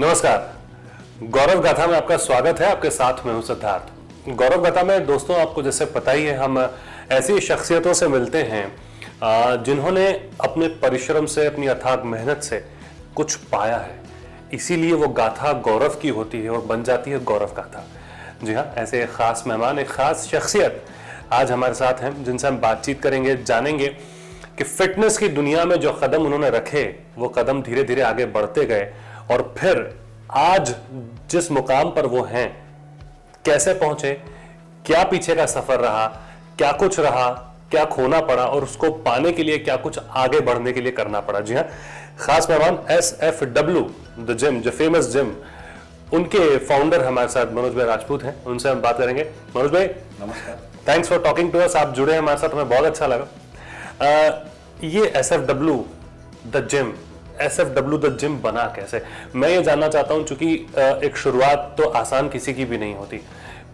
नमस्कार, गौरव गाथा में आपका स्वागत है। आपके साथ में हूं सिद्धार्थ। गौरव गाथा में दोस्तों आपको जैसे पता ही है, हम ऐसी शख्सियतों से मिलते हैं जिन्होंने अपने परिश्रम से, अपनी अथाग मेहनत से कुछ पाया है, इसीलिए वो गाथा गौरव की होती है और बन जाती है गौरव गाथा। जी हाँ, ऐसे एक खास मेहमान, एक खास शख्सियत आज हमारे साथ हैं जिनसे हम बातचीत करेंगे, जानेंगे कि फिटनेस की दुनिया में जो कदम उन्होंने रखे वो कदम धीरे धीरे आगे बढ़ते गए और फिर आज जिस मुकाम पर वो हैं कैसे पहुंचे, क्या पीछे का सफर रहा, क्या कुछ रहा, क्या खोना पड़ा और उसको पाने के लिए क्या कुछ आगे बढ़ने के लिए करना पड़ा। जी हाँ, खास मेहमान SFW द जिम, जो फेमस जिम, उनके फाउंडर हमारे साथ मनोज भाई राजपूत हैं। उनसे हम बात करेंगे। मनोज भाई नमस्कार, thanks for talking to us. आप जुड़े हैं हमारे साथ, हमें बहुत अच्छा लगा। ये SFW the gym, SFW the gym बना कैसे, मैं ये जानना चाहता हूं। चूंकि एक शुरुआत तो आसान किसी की भी नहीं होती,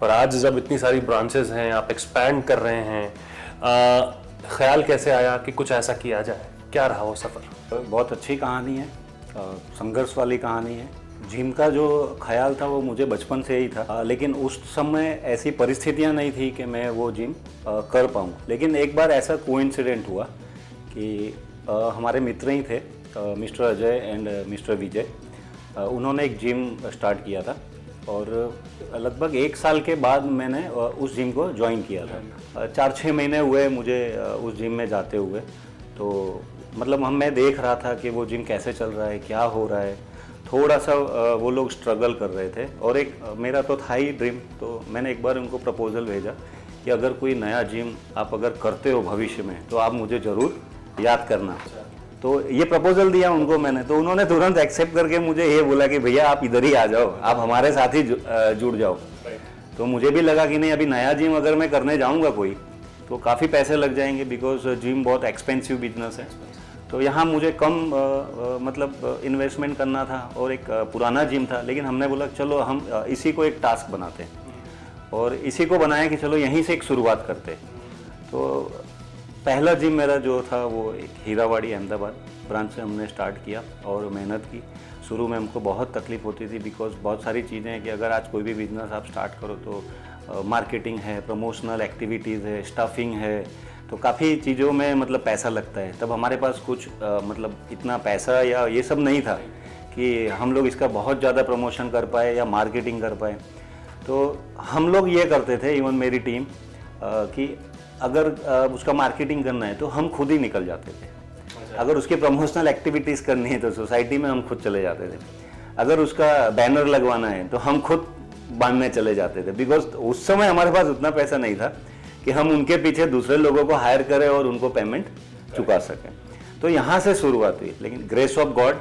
पर आज जब इतनी सारी ब्रांचेस हैं, आप एक्सपैंड कर रहे हैं, ख्याल कैसे आया कि कुछ ऐसा किया जाए? क्या रहा वो सफ़र? बहुत अच्छी कहानी है, संघर्ष वाली कहानी है। जिम का जो ख्याल था वो मुझे बचपन से ही था, लेकिन उस समय ऐसी परिस्थितियां नहीं थी कि मैं वो जिम कर पाऊँ। लेकिन एक बार ऐसा कोइंसिडेंट हुआ कि हमारे मित्र ही थे, मिस्टर अजय एंड मिस्टर विजय। उन्होंने एक जिम स्टार्ट किया था और लगभग 1 साल के बाद मैंने उस जिम को ज्वाइन किया था। 4-6 महीने हुए मुझे उस जिम में जाते हुए। तो मतलब मैं देख रहा था कि वो जिम कैसे चल रहा है, क्या हो रहा है। थोड़ा सा वो लोग स्ट्रगल कर रहे थे और एक मेरा तो था ही ड्रीम। तो मैंने एक बार उनको प्रपोज़ल भेजा कि अगर कोई नया जिम आप अगर करते हो भविष्य में तो आप मुझे ज़रूर याद करना। तो ये प्रपोजल दिया उनको मैंने, तो उन्होंने तुरंत एक्सेप्ट करके मुझे ये बोला कि भैया आप इधर ही आ जाओ, आप हमारे साथ ही जुड़ जाओ। तो मुझे भी लगा कि नहीं, अभी नया जिम अगर मैं करने जाऊंगा कोई तो काफ़ी पैसे लग जाएंगे, बिकॉज जिम बहुत एक्सपेंसिव बिजनेस है। तो यहाँ मुझे कम मतलब इन्वेस्टमेंट करना था और एक पुराना जिम था। लेकिन हमने बोला चलो हम इसी को एक टास्क बनाते हैं और इसी को बनाया कि चलो यहीं से एक शुरुआत करते। तो पहला जिम मेरा जो था वो एक हीरावाड़ी अहमदाबाद ब्रांच से हमने स्टार्ट किया और मेहनत की। शुरू में हमको बहुत तकलीफ होती थी, बिकॉज बहुत सारी चीज़ें हैं कि अगर आज कोई भी बिज़नेस आप स्टार्ट करो तो मार्केटिंग है, प्रमोशनल एक्टिविटीज़ है, स्टाफिंग है, तो काफ़ी चीज़ों में मतलब पैसा लगता है। तब हमारे पास कुछ मतलब इतना पैसा या ये सब नहीं था कि हम लोग इसका बहुत ज़्यादा प्रमोशन कर पाए या मार्केटिंग कर पाए। तो हम लोग ये करते थे, इवन मेरी टीम, कि अगर उसका मार्केटिंग करना है तो हम खुद ही निकल जाते थे। अगर उसकी प्रमोशनल एक्टिविटीज़ करनी है तो सोसाइटी में हम खुद चले जाते थे। अगर उसका बैनर लगवाना है तो हम खुद बांधने चले जाते थे, बिकॉज उस समय हमारे पास उतना पैसा नहीं था कि हम उनके पीछे दूसरे लोगों को हायर करें और उनको पेमेंट चुका सकें। तो यहाँ से शुरुआत हुई, लेकिन ग्रेस ऑफ गॉड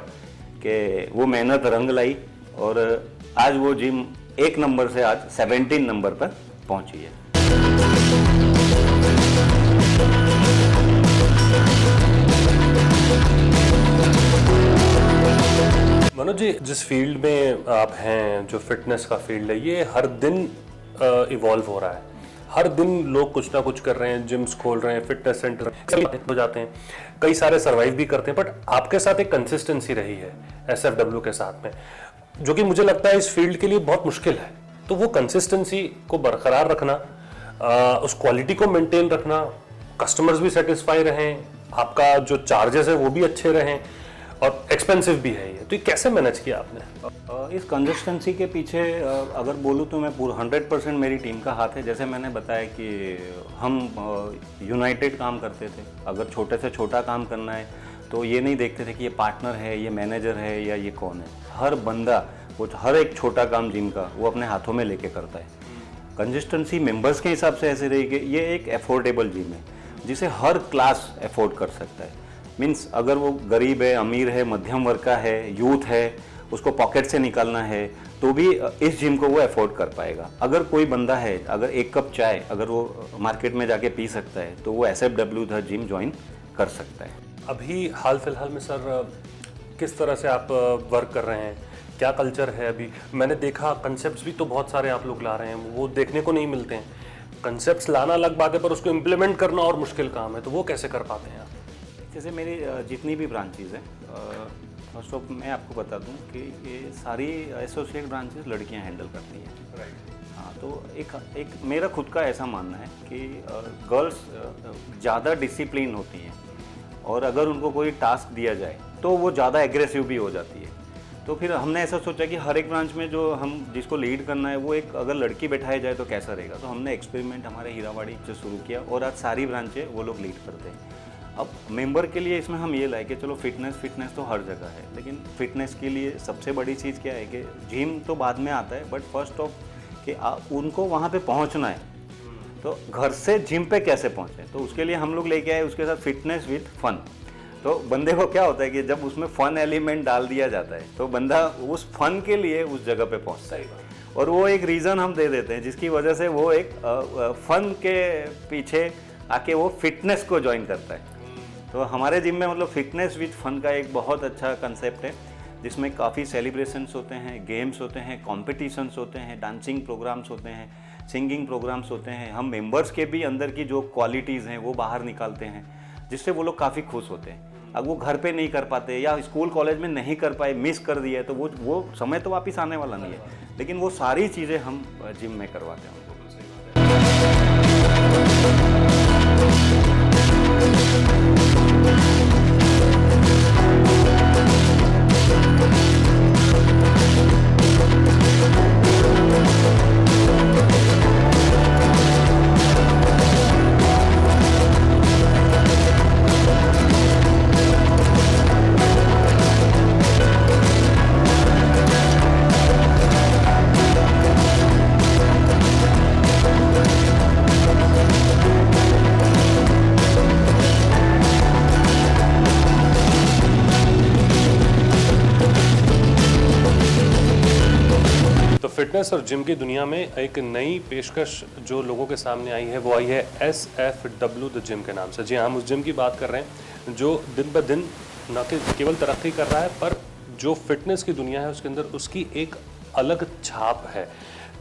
के वो मेहनत रंग लाई और आज वो जिम 1 नंबर से आज 17 नंबर पर पहुँची है। मनोज जी, जिस फील्ड में आप हैं, जो फिटनेस का फील्ड है, ये हर दिन इवॉल्व हो रहा है। हर दिन लोग कुछ ना कुछ कर रहे हैं, जिम्स खोल रहे हैं, फिटनेस सेंटर हो जाते हैं, कई सारे सर्वाइव भी करते हैं। बट आपके साथ एक कंसिस्टेंसी रही है SFW के साथ में, जो कि मुझे लगता है इस फील्ड के लिए बहुत मुश्किल है। तो वो कंसिस्टेंसी को बरकरार रखना, उस क्वालिटी को मेंटेन रखना, कस्टमर्स भी सेटिस्फाई रहें, आपका जो चार्जेस है वो भी अच्छे रहें और एक्सपेंसिव भी है ये, तो ये कैसे मैनेज किया आपने? इस कंसिस्टेंसी के पीछे अगर बोलूँ तो मैं पूरा 100% मेरी टीम का हाथ है। जैसे मैंने बताया कि हम यूनाइटेड काम करते थे। अगर छोटे से छोटा काम करना है तो ये नहीं देखते थे कि ये पार्टनर है, ये मैनेजर है या ये कौन है। हर बंदा वो हर एक छोटा काम जिम का वो अपने हाथों में लेके करता है। कंसिस्टेंसी मेंबर्स के हिसाब से ऐसे रही कि ये एक अफोर्डेबल जिम है जिसे हर क्लास अफोर्ड कर सकता है। मीन्स अगर वो गरीब है, अमीर है, मध्यम वर्ग का है, यूथ है, उसको पॉकेट से निकालना है तो भी इस जिम को वो अफोर्ड कर पाएगा। अगर कोई बंदा है, अगर 1 कप चाय अगर वो मार्केट में जाके पी सकता है तो वो SFW द जिम ज्वाइन कर सकता है। अभी हाल फिलहाल में सर किस तरह से आप वर्क कर रहे हैं, क्या कल्चर है? अभी मैंने देखा कंसेप्ट्स भी तो बहुत सारे आप लोग ला रहे हैं, वो देखने को नहीं मिलते हैं। कंसेप्ट्स लाना अलग बात है, पर उसको इम्प्लीमेंट करना और मुश्किल काम है, तो वो कैसे कर पाते हैं आप? जैसे मेरी जितनी भी ब्रांचेज हैं फर्स्ट ऑफ मैं आपको बता दूं कि ये सारी एसोसिएट ब्रांचेस लड़कियां हैंडल करती हैं। हाँ, तो एक मेरा खुद का ऐसा मानना है कि गर्ल्स ज़्यादा डिसिप्लिन होती हैं और अगर उनको कोई टास्क दिया जाए तो वो ज़्यादा एग्रेसिव भी हो जाती है। तो फिर हमने ऐसा सोचा कि हर एक ब्रांच में जो हम जिसको लीड करना है वो एक अगर लड़की बैठाई जाए तो कैसा रहेगा। तो हमने एक्सपेरिमेंट हमारे हीरावाड़ी से शुरू किया और आज सारी ब्रांचें वो लोग लीड करते हैं। अब मेंबर के लिए इसमें हम ये लाए कि चलो फिटनेस तो हर जगह है, लेकिन फिटनेस के लिए सबसे बड़ी चीज़ क्या है कि जिम तो बाद में आता है, बट फर्स्ट ऑफ कि उनको वहाँ पे पहुँचना है, तो घर से जिम पे कैसे पहुँचे। तो उसके लिए हम लोग लेके आए उसके साथ फिटनेस विथ फन। तो बंदे को क्या होता है कि जब उसमें फन एलिमेंट डाल दिया जाता है तो बंदा उस फन के लिए उस जगह पे पहुँचता है, और वो एक रीज़न हम दे देते हैं जिसकी वजह से वो एक फन के पीछे आके वो फिटनेस को ज्वाइन करता है। तो हमारे जिम में मतलब फिटनेस विथ फन का एक बहुत अच्छा कंसेप्ट है, जिसमें काफ़ी सेलिब्रेशंस होते हैं, गेम्स होते हैं, कॉम्पिटिशन्स होते हैं, डांसिंग प्रोग्राम्स होते हैं, सिंगिंग प्रोग्राम्स होते हैं। हम मेंबर्स के भी अंदर की जो क्वालिटीज़ हैं वो बाहर निकालते हैं, जिससे वो लोग काफ़ी खुश होते हैं। अब वो घर पे नहीं कर पाते या स्कूल कॉलेज में नहीं कर पाए, मिस कर दिए, तो वो समय तो वापस आने वाला नहीं है, लेकिन वो सारी चीज़ें हम जिम में करवाते हैं। फिटनेस और जिम की दुनिया में एक नई पेशकश जो लोगों के सामने आई है वो आई है SFW द जिम के नाम से। जी हाँ, हम उस जिम की बात कर रहे हैं जो दिन ब दिन न केवल तरक्की कर रहा है, पर जो फिटनेस की दुनिया है उसके अंदर उसकी एक अलग छाप है।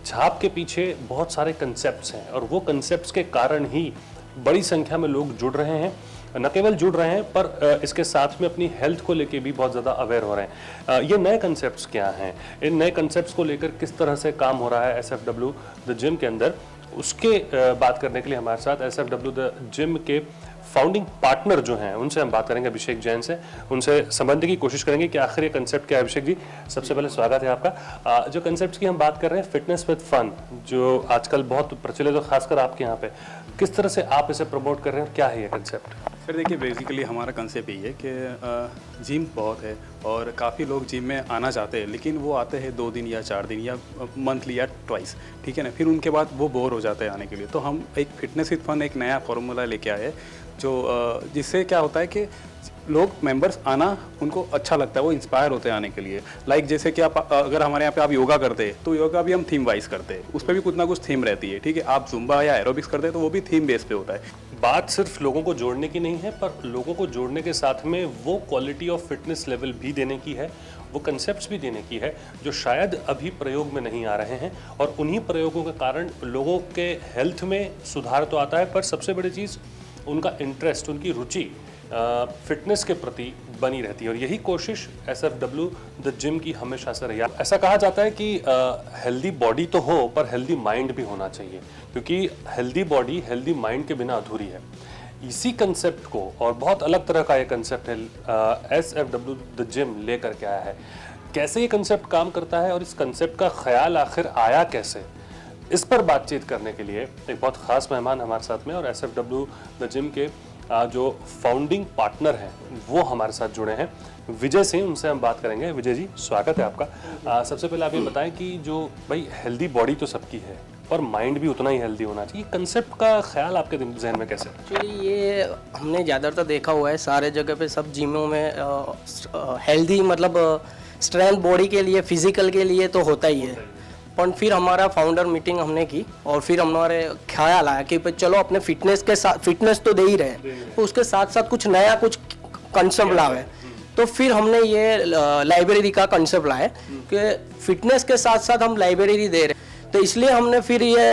छाप के पीछे बहुत सारे कंसेप्ट्स हैं और वो कंसेप्ट्स के कारण ही बड़ी संख्या में लोग जुड़ रहे हैं। न केवल जुड़ रहे हैं पर इसके साथ में अपनी हेल्थ को लेके भी बहुत ज़्यादा अवेयर हो रहे हैं। ये नए कंसेप्ट्स क्या हैं, इन नए कंसेप्ट्स को लेकर किस तरह से काम हो रहा है SFW द जिम के अंदर, उसके बात करने के लिए हमारे साथ SFW द जिम के फाउंडिंग पार्टनर जो हैं उनसे हम बात करेंगे, अभिषेक जैन से। उनसे समझने की कोशिश करेंगे कि आखिर ये कंसेप्ट क्या है। अभिषेक जी, सबसे पहले स्वागत है आपका। जो कंसेप्ट की हम बात कर रहे हैं, फिटनेस विद फन, जो आजकल बहुत प्रचलित है, खासकर आपके यहाँ पे, किस तरह से आप इसे प्रमोट कर रहे हैं और क्या है ये कंसेप्ट? सर देखिए, बेसिकली हमारा कंसेप्ट यही है कि जिम बहुत है और काफ़ी लोग जिम में आना चाहते हैं, लेकिन वो आते हैं 2 दिन या 4 दिन या मंथली या ट्वाइस, ठीक है ना, फिर उनके बाद वो बोर हो जाते हैं आने के लिए। तो हम एक फिटनेस विद फन एक नया फार्मूला लेके आए जो जिससे क्या होता है कि लोग मेंबर्स आना उनको अच्छा लगता है, वो इंस्पायर होते हैं आने के लिए। लाइक जैसे कि आप अगर हमारे यहाँ पे आप योगा करते हैं तो योगा भी हम थीम वाइज करते हैं, उस पर भी कुछ ना कुछ थीम रहती है, ठीक है। आप जुम्बा या एरोबिक्स करते हैं तो वो भी थीम बेस पे होता है। बात सिर्फ लोगों को जोड़ने की नहीं है, पर लोगों को जोड़ने के साथ में वो क्वालिटी ऑफ फिटनेस लेवल भी देने की है, वो कंसेप्ट्स भी देने की है जो शायद अभी प्रयोग में नहीं आ रहे हैं, और उन्हीं प्रयोगों के कारण लोगों के हेल्थ में सुधार तो आता है, पर सबसे बड़ी चीज़ उनका इंटरेस्ट, उनकी रुचि फिटनेस के प्रति बनी रहती है। और यही कोशिश SFW द जिम की हमेशा से रही है। ऐसा कहा जाता है कि हेल्दी बॉडी तो हो पर हेल्दी माइंड भी होना चाहिए, क्योंकि हेल्दी बॉडी हेल्दी माइंड के बिना अधूरी है। इसी कंसेप्ट को, और बहुत अलग तरह का ये कंसेप्ट है, SFW द जिम लेकर के आया है। कैसे ये कंसेप्ट काम करता है और इस कंसेप्ट का ख्याल आखिर आया कैसे, इस पर बातचीत करने के लिए एक बहुत ख़ास मेहमान हमारे साथ में, और SFW द जिम के जो फाउंडिंग पार्टनर हैं वो हमारे साथ जुड़े हैं, विजय सिंह। उनसे हम बात करेंगे। विजय जी, स्वागत है आपका। सबसे पहले आप ये बताएं कि जो भाई हेल्दी बॉडी तो सबकी है और माइंड भी उतना ही हेल्दी होना चाहिए, कंसेप्ट का ख्याल आपके जहन में कैसे? एक्चुअली ये हमने ज़्यादातर देखा हुआ है सारे जगह पे, सब जिमों में हेल्दी मतलब स्ट्रेंथ बॉडी के लिए, फिजिकल के लिए तो होता ही है। पर फिर हमारा फाउंडर मीटिंग हमने की और फिर हमारे ख्याल आया कि चलो अपने फिटनेस के साथ, फिटनेस तो दे ही रहे हैं तो उसके साथ साथ कुछ नया, कुछ कंसेप्ट लाए। तो फिर हमने ये लाइब्रेरी का कंसेप्ट लाया कि फिटनेस के साथ साथ हम लाइब्रेरी दे रहे हैं। तो इसलिए हमने फिर ये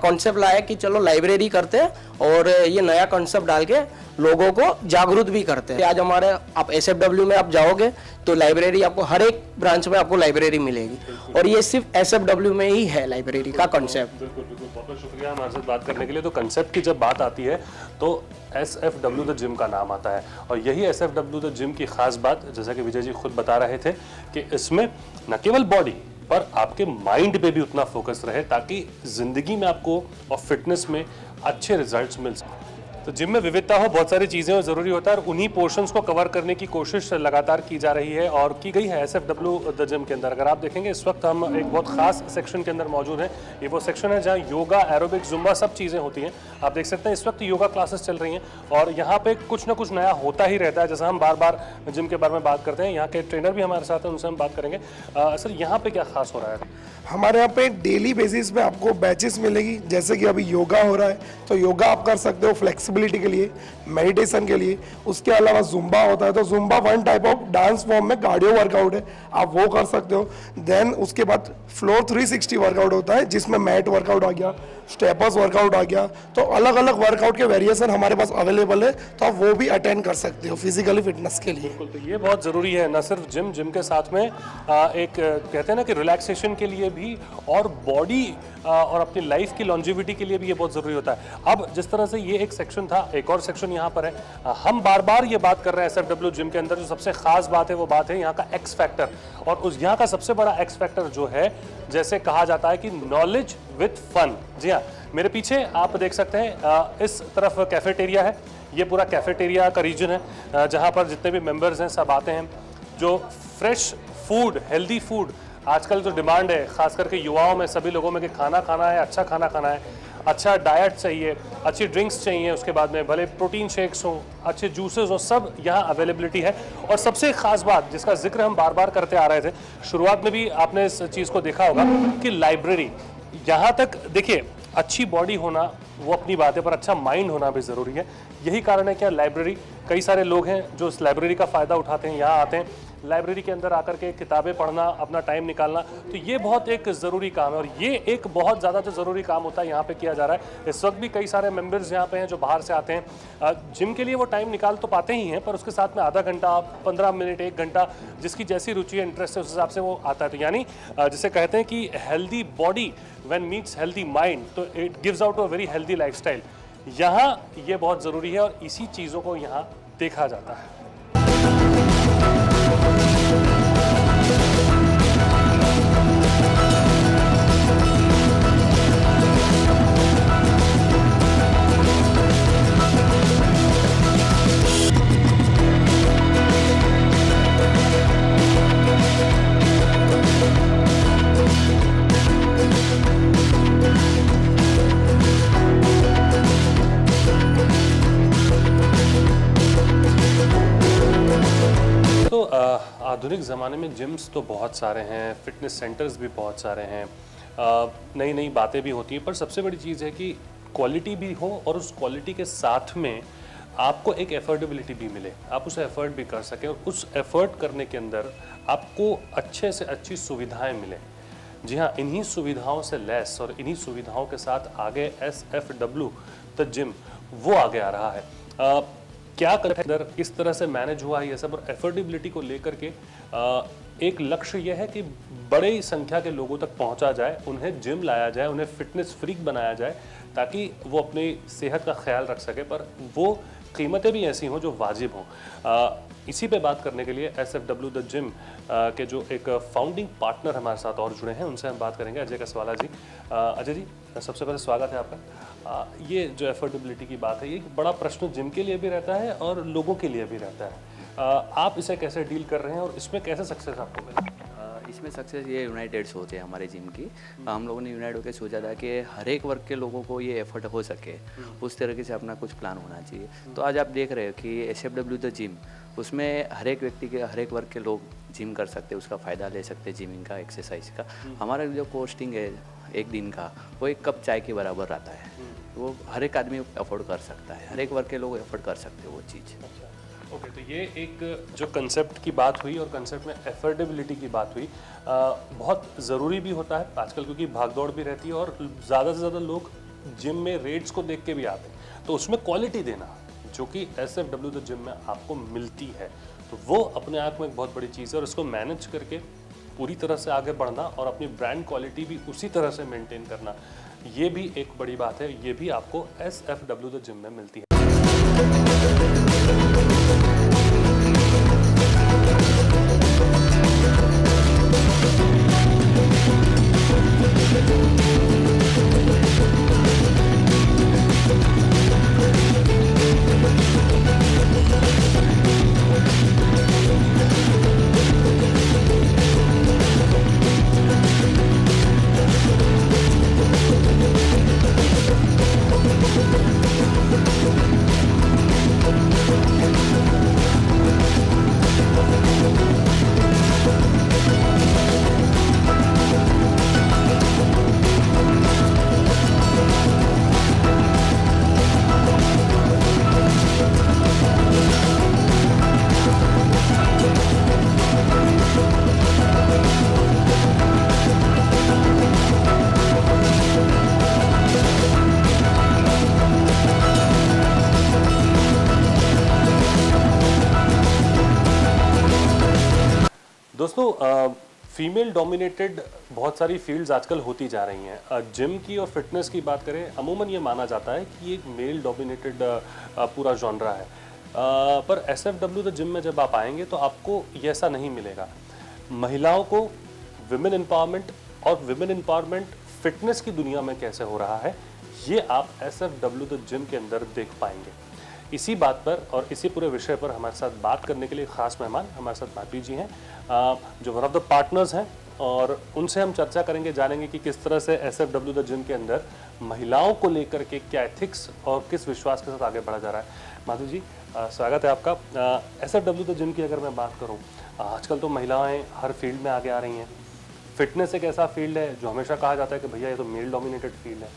कॉन्सेप्ट लाया कि चलो लाइब्रेरी करते हैं और ये नया कॉन्सेप्ट डाल के लोगों को जागरूक भी करते हैं। आज हमारे आप SFW में आप जाओगे तो लाइब्रेरी आपको हर एक ब्रांच में आपको लाइब्रेरी मिलेगी और ये सिर्फ SFW में ही है लाइब्रेरी का कॉन्सेप्ट। बिल्कुल बिल्कुल, बहुत बहुत शुक्रिया हमारे साथ बात करने के लिए। तो कंसेप्ट की जब बात आती है तो SFW द जिम का नाम आता है और यही SFW द जिम की खास बात, जैसा कि विजय जी खुद बता रहे थे कि इसमें न केवल बॉडी पर आपके माइंड पे भी उतना फोकस रहे ताकि जिंदगी में आपको और फिटनेस में अच्छे रिजल्ट्स मिल सके। तो जिम में विविधता हो, बहुत सारी चीज़ें हो, ज़रूरी होता है और उन्हीं पोर्शंस को कवर करने की कोशिश लगातार की जा रही है और की गई है SFW द जिम के अंदर। अगर आप देखेंगे इस वक्त हम एक बहुत खास सेक्शन के अंदर मौजूद हैं। ये वो सेक्शन है जहाँ योगा, एरोबिक, जुम्बा सब चीज़ें होती हैं। आप देख सकते हैं इस वक्त योगा क्लासेस चल रही हैं और यहाँ पे कुछ ना कुछ नया होता ही रहता है। जैसा हम बार बार जिम के बारे में बात करते हैं, यहाँ के ट्रेनर भी हमारे साथ हैं, उनसे हम बात करेंगे। सर, यहाँ पे क्या खास हो रहा है? हमारे यहाँ पे डेली बेसिस पे आपको बैचेस मिलेगी। जैसे कि अभी योगा हो रहा है तो योगा आप कर सकते हो फ्लेक्सिबिलिटी के लिए, मेडिटेशन के लिए। उसके अलावा जुम्बा होता है तो Zumba one type of dance form में कार्डियो वर्कआउट है, आप वो कर सकते हो। देन उसके बाद फ्लोर 360 वर्कआउट होता है जिसमें मैट वर्कआउट आ गया, स्टेपर्स वर्कआउट आ गया। तो अलग अलग वर्कआउट के वेरिएशन हमारे पास अवेलेबल है, तो आप वो भी अटेंड कर सकते हो फिजिकली फिटनेस के लिए। तो ये बहुत ज़रूरी है, न सिर्फ जिम के साथ में एक कहते हैं ना कि रिलैक्सेशन के लिए भी और बॉडी और अपनी लाइफ की लॉन्जिविटी के लिए भी ये बहुत ज़रूरी होता है। अब जिस तरह से ये एक सेक्शन था, एक और सेक्शन यहाँ पर है। हम बार बार ये बात कर रहे हैं SFW जिम के अंदर जो सबसे खास बात है वो बात है यहाँ का एक्स फैक्टर। और उस यहाँ का सबसे बड़ा एक्स फैक्टर जो है, जैसे कहा जाता है कि नॉलेज विथ फन। जी हाँ, मेरे पीछे आप देख सकते हैं इस तरफ कैफेटेरिया है। ये पूरा कैफेटेरिया का रीजन है जहाँ पर जितने भी मेंबर्स हैं सब आते हैं। जो फ्रेश फूड, हेल्दी फूड आजकल जो डिमांड है खास करके युवाओं में, सभी लोगों में कि खाना खाना है, अच्छा खाना खाना है, अच्छा डाइट चाहिए, अच्छी ड्रिंक्स चाहिए, उसके बाद में भले प्रोटीन शेक्स हों, अच्छे जूसेस हों, सब यहाँ अवेलेबिलिटी है। और सबसे खास बात जिसका जिक्र हम बार बार करते आ रहे थे, शुरुआत में भी आपने इस चीज़ को देखा होगा कि लाइब्रेरी, यहाँ तक देखिए अच्छी बॉडी होना वो अपनी बात है पर अच्छा माइंड होना भी ज़रूरी है। यही कारण है कि लाइब्रेरी, कई सारे लोग हैं जो इस लाइब्रेरी का फ़ायदा उठाते हैं, यहाँ आते हैं, लाइब्रेरी के अंदर आकर के किताबें पढ़ना, अपना टाइम निकालना, तो ये बहुत एक ज़रूरी काम है और ये एक बहुत ज़्यादा जो ज़रूरी काम होता है यहाँ पे किया जा रहा है। इस वक्त भी कई सारे मेंबर्स यहाँ पे हैं जो बाहर से आते हैं। जिम के लिए वो टाइम निकाल तो पाते ही हैं पर उसके साथ में आधा घंटा, 15 मिनट, 1 घंटा, जिसकी जैसी रुचि है, इंटरेस्ट है, उस हिसाब से वो आता है। तो यानी जिसे कहते हैं कि healthy body when meets healthy mind, तो it gives out a very healthy lifestyle. यहाँ ये बहुत ज़रूरी है और इसी चीज़ों को यहाँ देखा जाता है। आधुनिक ज़माने में जिम्स तो बहुत सारे हैं, फिटनेस सेंटर्स भी बहुत सारे हैं, नई नई बातें भी होती हैं, पर सबसे बड़ी चीज़ है कि क्वालिटी भी हो और उस क्वालिटी के साथ में आपको एक एफोर्डेबिलिटी भी मिले, आप उसे एफर्ट भी कर सकें और उस एफर्ट करने के अंदर आपको अच्छे से अच्छी सुविधाएं मिलें। जी हाँ, इन्हीं सुविधाओं से लेस और इन्हीं सुविधाओं के साथ आगे SFW द जिम वो आगे आ रहा है। क्या अंदर इस तरह से मैनेज हुआ है ये सब और एफोर्डेबिलिटी को लेकर के एक लक्ष्य यह है कि बड़ी संख्या के लोगों तक पहुंचा जाए, उन्हें जिम लाया जाए, उन्हें फिटनेस फ्रीक बनाया जाए ताकि वो अपनी सेहत का ख्याल रख सके, पर वो कीमतें भी ऐसी हों जो वाजिब हों। इसी पे बात करने के लिए SFW द जिम के जो एक फाउंडिंग पार्टनर हमारे साथ और जुड़े हैं, उनसे हम बात करेंगे, अजय कसवाला जी। अजय जी, सबसे पहले स्वागत है आपका। ये जो एफोर्डेबिलिटी की बात है, ये बड़ा प्रश्न जिम के लिए भी रहता है और लोगों के लिए भी रहता है। आप इसे कैसे डील कर रहे हैं और इसमें कैसे सक्सेस आपको मिला? इसमें सक्सेस ये यूनाइटेड्स होते हैं हमारे जिम की। हम लोगों ने यूनाइट होकर सोचा था कि हर एक वर्ग के लोगों को ये एफर्ट हो सके, उस तरीके से अपना कुछ प्लान होना चाहिए। तो आज आप देख रहे हो कि SFW द जिम, उसमें हर एक व्यक्ति के, हर एक वर्ग के लोग जिम कर सकते हैं, उसका फ़ायदा ले सकते हैं, जिमिंग का, एक्सरसाइज का। हमारा जो कॉस्टिंग है एक दिन का, वो 1 कप चाय के बराबर आता है। वो हर एक आदमी अफोर्ड कर सकता है, हर एक वर्ग के लोग अफोर्ड कर सकते हैं वो चीज़। ओके, तो ये एक जो कंसेप्ट की बात हुई और कंसेप्ट में एफोर्डेबिलिटी की बात हुई, बहुत ज़रूरी भी होता है आजकल, क्योंकि भागदौड़ भी रहती है और ज़्यादा से ज़्यादा लोग जिम में रेट्स को देख के भी आते हैं, तो उसमें क्वालिटी देना जो कि SFW द जिम में आपको मिलती है, तो वो अपने आप में एक बहुत बड़ी चीज़ है और उसको मैनेज करके पूरी तरह से आगे बढ़ना और अपनी ब्रांड क्वालिटी भी उसी तरह से मेंटेन करना, ये भी एक बड़ी बात है। ये भी आपको SFW द जिम में मिलती है। दोस्तों, फीमेल डोमिनेटेड बहुत सारी फील्ड्स आजकल होती जा रही हैं। जिम की और फिटनेस की बात करें, अमूमन ये माना जाता है कि ये एक मेल डोमिनेटेड पूरा जॉनरा है, पर SFW द जिम में जब आप आएंगे तो आपको ये ऐसा नहीं मिलेगा। महिलाओं को विमेन एम्पावरमेंट और विमेन एम्पावरमेंट फिटनेस की दुनिया में कैसे हो रहा है, ये आप SFW द जिम के अंदर देख पाएंगे। इसी बात पर और इसी पूरे विषय पर हमारे साथ बात करने के लिए खास मेहमान हमारे साथ माधवी जी हैं, जो वन ऑफ द पार्टनर्स हैं, और उनसे हम चर्चा करेंगे, जानेंगे कि किस तरह से SFW द जिम के अंदर महिलाओं को लेकर के क्या एथिक्स और किस विश्वास के साथ आगे बढ़ा जा रहा है। माधवी जी, स्वागत है आपका। SFW द जिम की अगर मैं बात करूँ, आजकल तो महिलाएं हर फील्ड में आगे आ रही हैं। फिटनेस एक ऐसा फील्ड है जो हमेशा कहा जाता है कि भैया ये तो मेल डोमिनेटेड फील्ड है,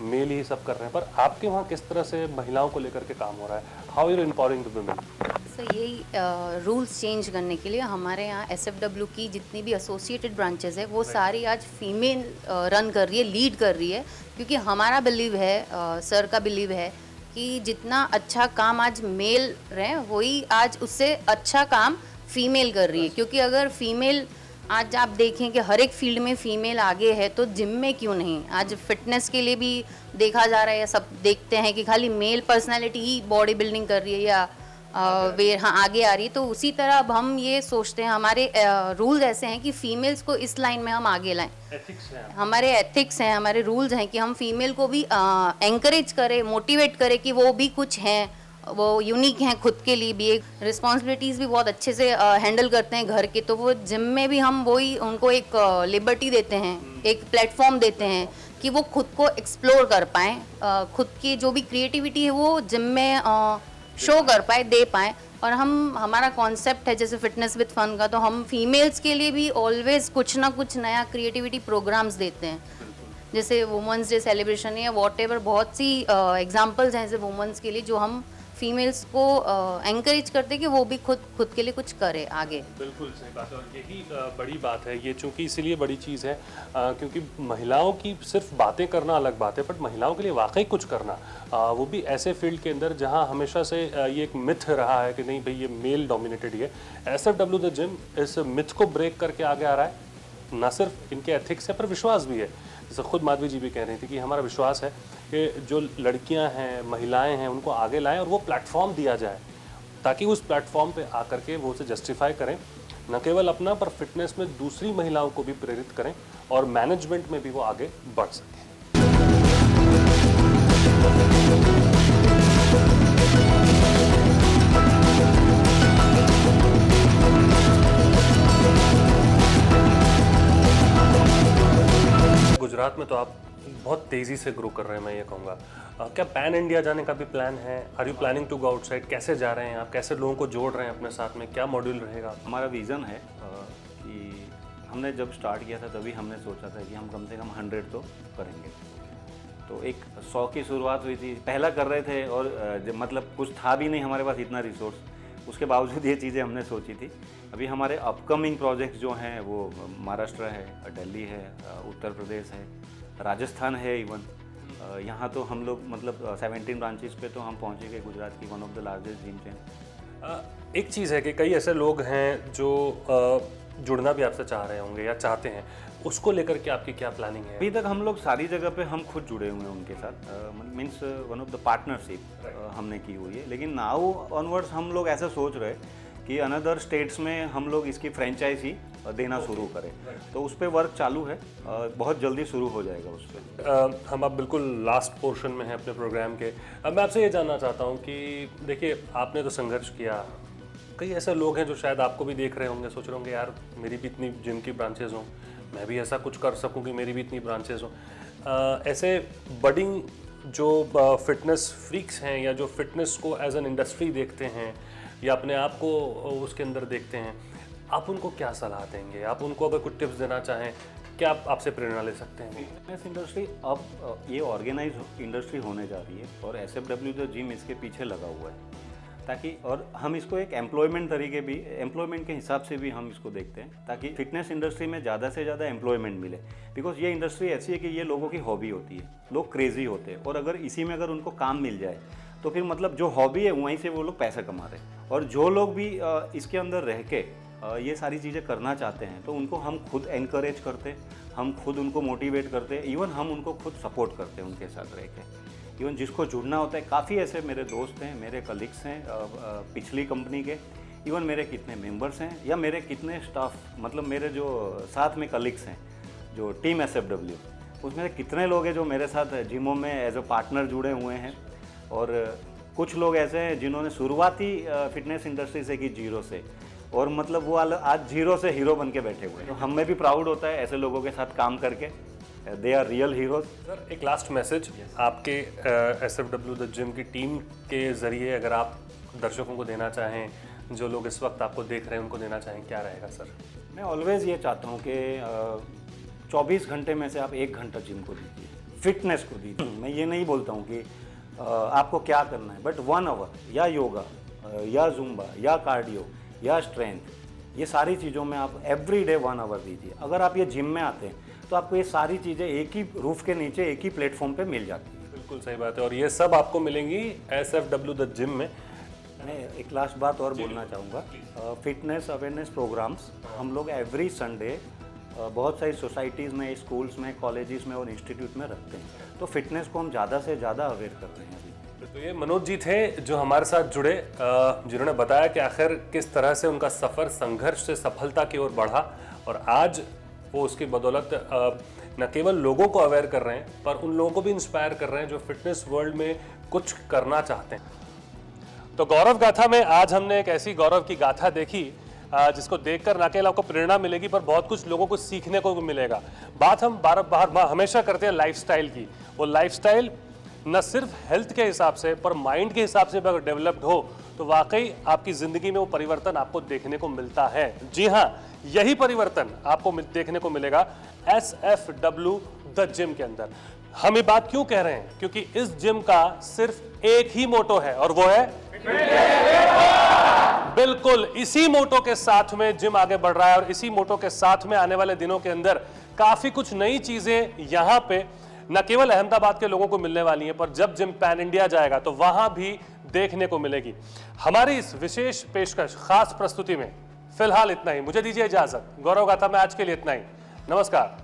मेल ही सब कर रहे हैं, पर आपके वहाँ किस तरह से महिलाओं को लेकर के काम हो रहा है? How you empowering the women? So यही रूल्स चेंज करने के लिए हमारे यहाँ SFW की जितनी भी एसोसिएटेड ब्रांचेस है वो सारी आज फीमेल रन कर रही है, लीड कर रही है, क्योंकि हमारा बिलीव है, सर का बिलीव है कि जितना अच्छा काम आज मेल रहे वही आज उससे अच्छा काम फीमेल कर रही है। क्योंकि अगर फीमेल आज आप देखें कि हर एक फील्ड में फ़ीमेल आगे है तो जिम में क्यों नहीं? आज फिटनेस के लिए भी देखा जा रहा है, सब देखते हैं कि खाली मेल पर्सनालिटी ही बॉडी बिल्डिंग कर रही है या आगे आ रही है। तो उसी तरह अब हम ये सोचते हैं, हमारे रूल्स ऐसे हैं कि फीमेल्स को इस लाइन में हम आगे लाएं। हमारे एथिक्स हैं, हमारे रूल्स हैं कि हम फीमेल को भी एंकरेज करें, मोटिवेट करें कि वो भी कुछ हैं, वो यूनिक हैं, खुद के लिए भी एक रिस्पॉन्सिबिलिटीज़ भी बहुत अच्छे से हैंडल करते हैं घर के। तो वो जिम में भी हम वही उनको एक लिबर्टी देते हैं, एक प्लेटफॉर्म देते हैं कि वो खुद को एक्सप्लोर कर पाएँ, खुद की जो भी क्रिएटिविटी है वो जिम में शो कर पाए, दे पाएँ। और हमारा कॉन्सेप्ट है जैसे फिटनेस विद फन का, तो हम फीमेल्स के लिए भी ऑलवेज कुछ ना कुछ नया क्रिएटिविटी प्रोग्राम्स देते हैं। जैसे वुमेंस डे सेलिब्रेशन है, वॉट बहुत सी एग्जाम्पल्स हैं ऐसे वुमेंस के लिए जो हम फीमेल्स को एंकरेज करते कि वो भी खुद के लिए कुछ करे आगे। बिल्कुल सही बात है, और यही बड़ी बात है ये, चूंकि इसीलिए बड़ी चीज़ है क्योंकि महिलाओं की सिर्फ बातें करना अलग बात है, बट महिलाओं के लिए वाकई कुछ करना, वो भी ऐसे फील्ड के अंदर जहां हमेशा से ये एक मिथ रहा है कि नहीं भाई ये मेल डोमिनेटेड ही है। SFW द जिम इस मिथ को ब्रेक करके आगे आ रहा है। ना सिर्फ इनके एथिक्स है पर विश्वास भी है, जैसे खुद माधवी जी भी कह रही थी कि हमारा विश्वास है कि जो लड़कियां हैं, महिलाएं हैं, उनको आगे लाएं और वो प्लेटफॉर्म दिया जाए ताकि उस प्लेटफॉर्म पे आकर के वो उसे जस्टिफाई करें, न केवल अपना पर फिटनेस में दूसरी महिलाओं को भी प्रेरित करें और मैनेजमेंट में भी वो आगे बढ़ सकें। गुजरात में तो आप बहुत तेज़ी से ग्रो कर रहे हैं, मैं ये कहूँगा। क्या पैन इंडिया जाने का भी प्लान है? Are you planning to go outside? कैसे जा रहे हैं आप? कैसे लोगों को जोड़ रहे हैं अपने साथ में? क्या मॉड्यूल रहेगा? हमारा विज़न है कि हमने जब स्टार्ट किया था तभी हमने सोचा था कि हम कम से कम 100 तो करेंगे। तो एक 100 की शुरुआत हुई थी, पहला कर रहे थे और मतलब कुछ था भी नहीं हमारे पास इतना रिसोर्स, उसके बावजूद ये चीज़ें हमने सोची थी। अभी हमारे अपकमिंग प्रोजेक्ट्स जो हैं वो महाराष्ट्र है, दिल्ली है, उत्तर प्रदेश है, राजस्थान है, इवन यहाँ तो हम लोग मतलब 17 ब्रांचेस पे तो हम पहुँचे गए, गुजरात की one of the largest gym chain. एक चीज़ है कि कई ऐसे लोग हैं जो जुड़ना भी आपसे चाह रहे होंगे या चाहते हैं, उसको लेकर के आपकी क्या प्लानिंग है? अभी तक हम लोग सारी जगह पे हम खुद जुड़े हुए हैं उनके साथ, means one of the partnership हमने की हुई है। लेकिन नाउ ऑनवर्ड्स हम लोग ऐसा सोच रहे कि अनदर स्टेट्स में हम लोग इसकी फ्रेंचाइजी देना शुरू करें, तो उस पर वर्क चालू है, बहुत जल्दी शुरू हो जाएगा उस पर। हम अब बिल्कुल लास्ट पोर्शन में हैं अपने प्रोग्राम के। अब मैं आपसे ये जानना चाहता हूँ कि देखिए, आपने तो संघर्ष किया, कई ऐसे लोग हैं जो शायद आपको भी देख रहे होंगे, सोच रहे होंगे यार मेरी भी इतनी जिम की ब्रांचेज हों, मैं भी ऐसा कुछ कर सकूं कि मेरी भी इतनी ब्रांचेज हों। ऐसे बडिंग जो फिटनेस फ्रीक्स हैं या जो फिटनेस को एज एन इंडस्ट्री देखते हैं या अपने आप को उसके अंदर देखते हैं, आप उनको क्या सलाह देंगे? आप उनको अगर कुछ टिप्स देना चाहें, क्या आप आपसे प्रेरणा ले सकते हैं? फिटनेस इंडस्ट्री अब ये ऑर्गेनाइज इंडस्ट्री होने जा रही है और SFW द जिम इसके पीछे लगा हुआ है, ताकि और हम इसको एक एम्प्लॉयमेंट एम्प्लॉयमेंट के हिसाब से भी हम इसको देखते हैं, ताकि फिटनेस इंडस्ट्री में ज़्यादा से ज़्यादा एम्प्लॉयमेंट मिले। बिकॉज ये इंडस्ट्री ऐसी है कि ये लोगों की हॉबी होती है, लोग क्रेजी होते हैं, और अगर इसी में अगर उनको काम मिल जाए तो फिर मतलब जो हॉबी है वहीं से वो लोग पैसा कमा रहे हैं। और जो लोग भी इसके अंदर रह के ये सारी चीज़ें करना चाहते हैं तो उनको हम खुद एनकरेज करते, हम खुद उनको मोटिवेट करते, इवन हम उनको खुद सपोर्ट करते हैं उनके साथ रह के। इवन जिसको जुड़ना होता है, काफ़ी ऐसे मेरे दोस्त हैं, मेरे कलीग्स हैं पिछली कंपनी के, इवन मेरे कितने मेंबर्स हैं या मेरे कितने स्टाफ, मतलब मेरे जो साथ में कलीग्स हैं जो टीम SFW, उसमें कितने लोग हैं जो मेरे साथ जिमों में एज ए पार्टनर जुड़े हुए हैं। और कुछ लोग ऐसे हैं जिन्होंने शुरुआती फिटनेस इंडस्ट्री से की, जीरो से, और मतलब वो आज जीरो से हीरो बन के बैठे हुए हैं। तो हमें भी प्राउड होता है ऐसे लोगों के साथ काम करके, they are real heroes. Sir, एक लास्ट मैसेज आपके SFW द जिम की टीम के ज़रिए अगर आप दर्शकों को देना चाहें, जो लोग इस वक्त आपको देख रहे हैं उनको देना चाहें, क्या रहेगा सर? मैं ऑलवेज़ ये चाहता हूँ कि 24 घंटे में से आप 1 घंटा जिम को दीजिए, फिटनेस को दीजिए। मैं ये नहीं बोलता हूँ कि आपको क्या करना है, बट 1 आवर या योगा या जुम्बा या कार्डियो या स्ट्रेंथ, ये सारी चीज़ों में आप एवरी डे 1 आवर दीजिए। अगर आप ये जिम में आते हैं तो आपको ये सारी चीज़ें एक ही रूफ के नीचे, एक ही प्लेटफॉर्म पे मिल जाती है। बिल्कुल सही बात है, और ये सब आपको मिलेंगी SFW द जिम में। मैं एक लास्ट बात और बोलना चाहूँगा, फिटनेस अवेयरनेस प्रोग्राम्स हम लोग एवरी संडे बहुत सारी सोसाइटीज़ में, स्कूल्स में, कॉलेजेस में और इंस्टीट्यूट में रखते हैं। तो फिटनेस को हम ज़्यादा से ज़्यादा अवेयर कर रहे हैं अभी। तो ये मनोज जी थे जो हमारे साथ जुड़े, जिन्होंने बताया कि आखिर किस तरह से उनका सफ़र संघर्ष से सफलता की ओर बढ़ा, और आज वो उसकी बदौलत न केवल लोगों को अवेयर कर रहे हैं, पर उन लोगों को भी इंस्पायर कर रहे हैं जो फिटनेस वर्ल्ड में कुछ करना चाहते हैं। तो गौरव गाथा में आज हमने एक ऐसी गौरव की गाथा देखी जिसको देखकर न केवल आपको प्रेरणा मिलेगी, पर बहुत कुछ लोगों को सीखने को भी मिलेगा। बात हम बार हमेशा करते हैं लाइफस्टाइल की। वो लाइफस्टाइल न सिर्फ हेल्थ के हिसाब से, पर माइंड के हिसाब से भी अगर डेवलप्ड हो तो वाकई आपकी ज़िंदगी में वो परिवर्तन आपको देखने को मिलता है। जी हाँ, यही परिवर्तन आपको देखने को मिलेगा SFW द जिम के अंदर। हम ये बात क्यों कह रहे हैं? क्योंकि इस जिम का सिर्फ एक ही मोटो है, और वो है बिल्कुल इसी मोटो के साथ में जिम आगे बढ़ रहा है, और इसी मोटो के साथ में आने वाले दिनों के अंदर काफ़ी कुछ नई चीज़ें यहाँ पे न केवल अहमदाबाद के लोगों को मिलने वाली हैं, पर जब जिम पैन इंडिया जाएगा तो वहाँ भी देखने को मिलेगी। हमारी इस विशेष पेशकश, खास प्रस्तुति में फिलहाल इतना ही। मुझे दीजिए इजाज़त। गौरव गाथा में आज के लिए इतना ही। नमस्कार।